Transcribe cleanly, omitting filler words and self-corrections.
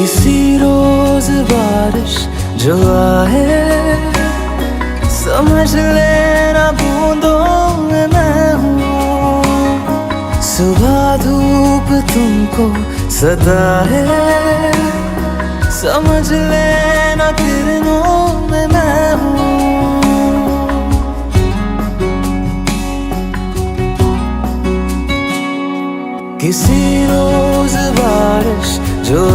किसी रोज बारिश जो आए, समझ लेना बूंदों में मैं हूँ। सुबह धूप तुमको सताए, समझ लेना किरणों में मैं हूँ। किसी रोज बारिश जो